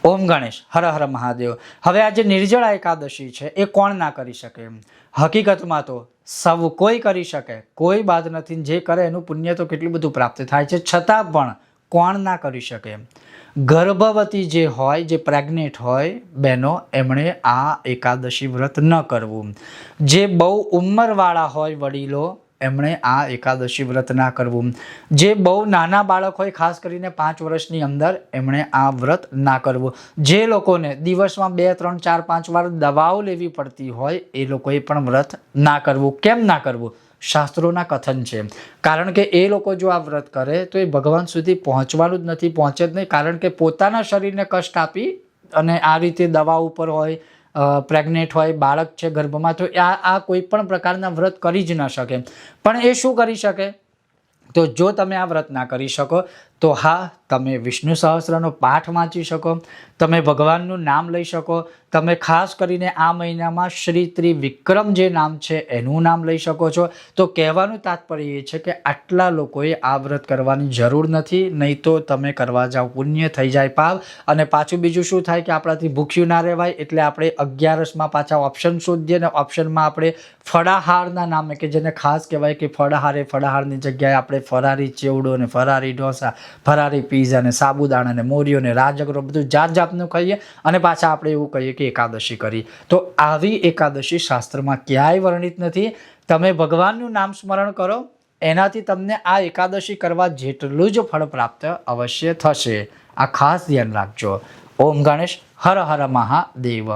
ઓમ ગણેશ હર હર મહાદેવ। હવે આજે નિર્જળા એકાદશી છે એ કોણ ના કરી શકે? હકીકતમાં તો સૌ કોઈ કરી શકે, કોઈ બાદ નથી। જે કરે એનું પુણ્ય તો કેટલું બધું પ્રાપ્ત થાય છે, છતાં પણ કોણ ના કરી શકે? ગર્ભવતી જે હોય, જે પ્રેગ્નેન્ટ હોય બહેનો, એમણે આ એકાદશી વ્રત ન કરવું। જે બહુ ઉંમરવાળા હોય વડીલો, એમણે આ એકાદશી વ્રત ના કરવું। જે બહુ નાના બાળક હોય, ખાસ કરીને 5 વર્ષની અંદર, એમણે આ વ્રત ના કરવું। જે લોકોને દિવસમાં 2, 3, 4, 5 વાર દવાઓ લેવી પડતી હોય, એ લોકોએ પણ વ્રત ના કરવું। કેમ ના કરવું? શાસ્ત્રોના કથન છે। કારણ કે એ લોકો જો આ વ્રત કરે તો એ ભગવાન સુધી પહોંચવાનું જ નથી, પહોંચે જ નહીં। કારણ કે પોતાના શરીરને કષ્ટ આપી અને આ રીતે દવા ઉપર હોય, પ્રેગ્નેન્ટ હોય, બાળક છે ગર્ભમાં, તો આ કોઈ પણ પ્રકારના વ્રત કરી જ ન શકે। પણ એ શું કરી શકે? તો જો તમે આ વ્રત ના કરી શકો તો હા, તમે વિષ્ણુ સહસ્ત્રનો પાઠ વાંચી શકો, તમે ભગવાનનું નામ લઈ શકો, તમે ખાસ કરીને આ મહિનામાં શ્રી ત્રિવિક્રમ જે નામ છે એનું નામ લઈ શકો છો। તો કહેવાનું તાત્પર્ય એ છે કે આટલા લોકોએ આ વ્રત કરવાની જરૂર નથી, નહીં તો તમે કરવા જાઓ પુણ્ય થઈ જાય પાપ। અને પાછું બીજું શું થાય કે આપણાથી ભૂખ્યું ના રહેવાય, એટલે આપણે 11માં પાછા ઓપ્શન શોધીએ ને ઓપ્શનમાં આપણે ફળાહારના નામે, કે જેને ખાસ કહેવાય કે ફળાહારની જગ્યાએ આપણે ફરારી ચેવડો ને ફરારી ઢોસા, ફરારી પીઝા ને સાબુદાણા ને મોરીઓ ને રાજગરો બધું જાત જાતનું ખાઈએ અને પાછા આપણે એવું કહીએ કે એકાદશી કરી। તો આવી એકાદશી શાસ્ત્રમાં ક્યાંય વર્ણિત નથી। તમે ભગવાનનું નામ સ્મરણ કરો, એનાથી તમને આ એકાદશી કરવા જેટલું જ ફળ પ્રાપ્ત અવશ્ય થશે। આ ખાસ ધ્યાન રાખજો। ઓમ ગણેશ હર હર મહાદેવ।